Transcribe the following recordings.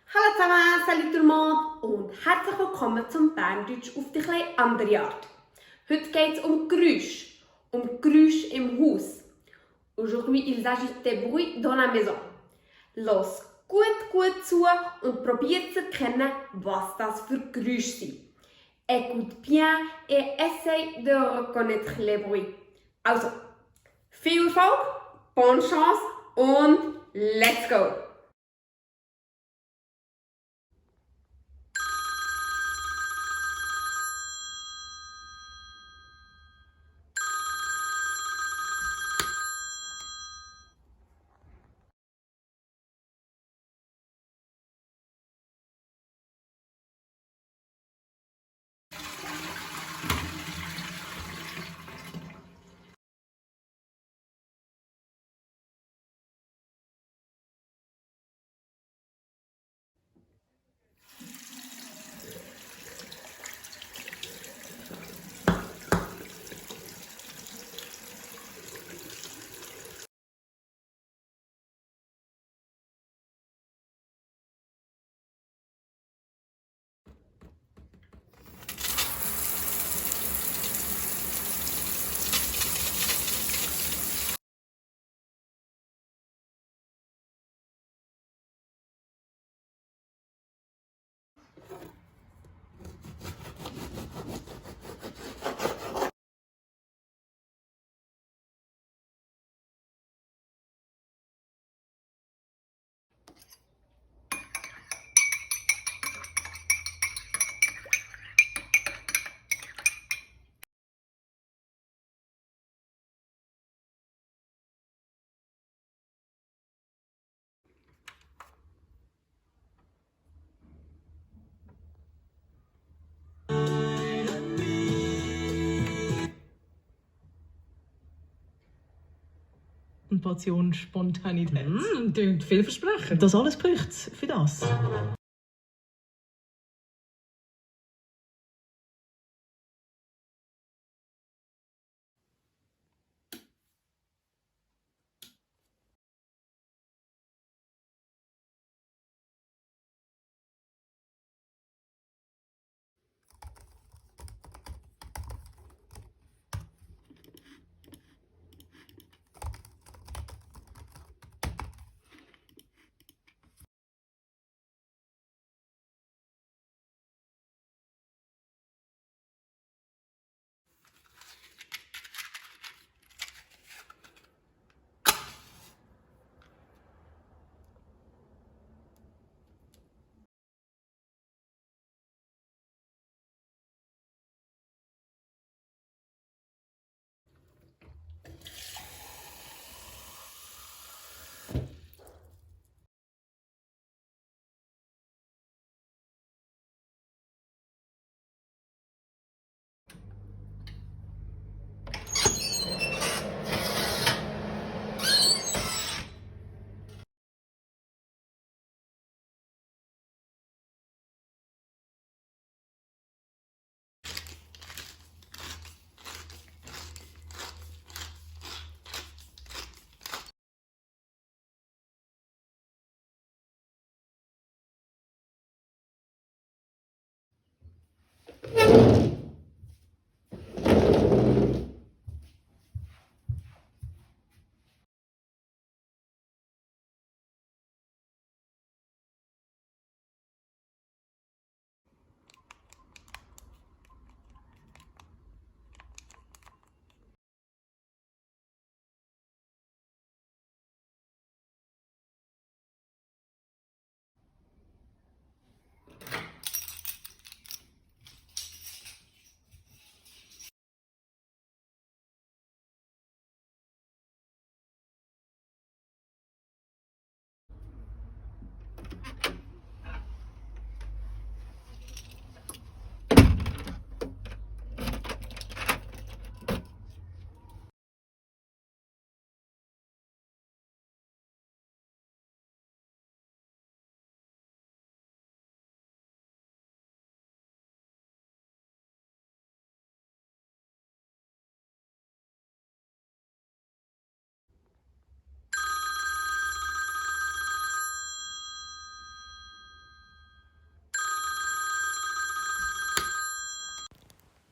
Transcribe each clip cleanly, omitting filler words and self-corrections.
Hallo zusammen, salut tout le monde und herzlich willkommen zum Berndeutsch auf die etwas andere Art. Heute geht es um Geräusche im Haus. Aujourd'hui, il s'agit des bruits dans la maison. Los gut zu und probiert zu erkennen, was das für Geräusche sind. Écoute bien et essaye de reconnaître les bruits. Also, viel Erfolg, bonne chance und let's go! Eine Portion Spontanität. Klingt vielversprechend. Das alles braucht es für das.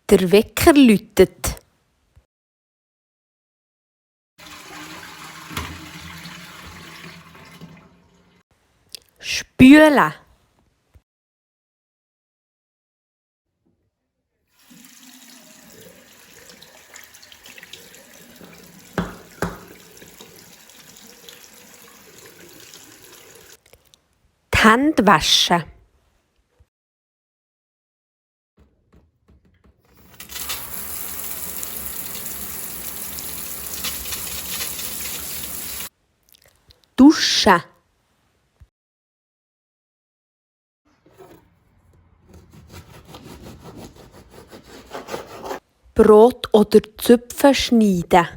Der Wecker läutet. Spülen. Die Hände waschen. Duschen. Brot oder Zöpfe schneiden.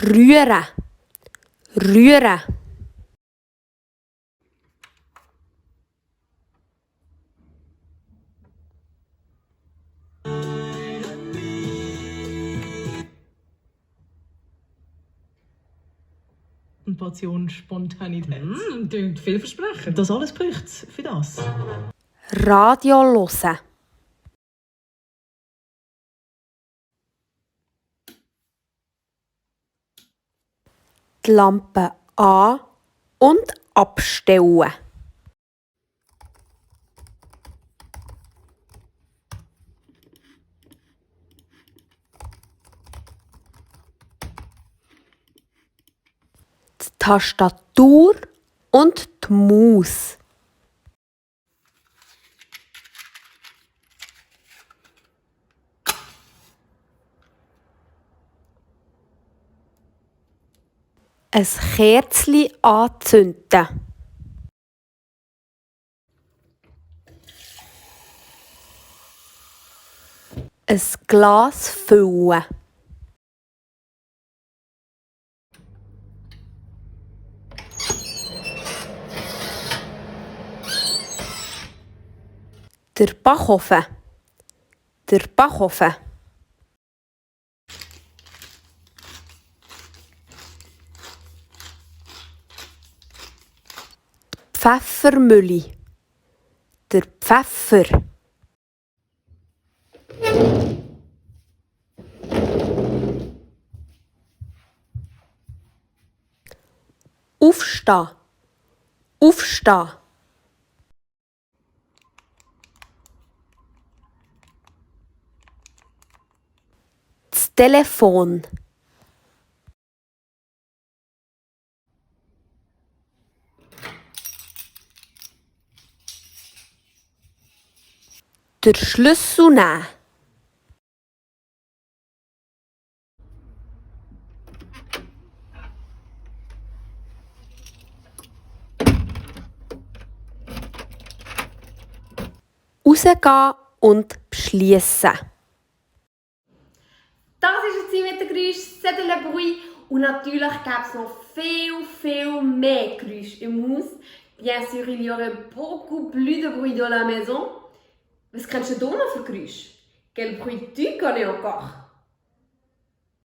Rühren. Rühren. Eine Portion Spontanität. Klingt vielversprechend. Das alles braucht es für das. Radio hören. Die Lampe an- und abstellen. Die Tastatur und die Maus. Ein Kerzchen anzünden. Ein Glas füllen. Der Backofen. Der Backofen. Pfeffermühle. Der Pfeffer. Aufstehen. Aufstehen. Das Telefon. Der Schlüssel nehmen. Rausgehen und beschließen. Das war es mit den Geräuschen, c'est de la bruit. Und natürlich gäbe es noch viel mehr Geräusche im Haus. Bien sûr, il y aurait beaucoup plus de bruit dans la maison. Was kennst du noch für Geräusche? Quel bruit tu connais encore?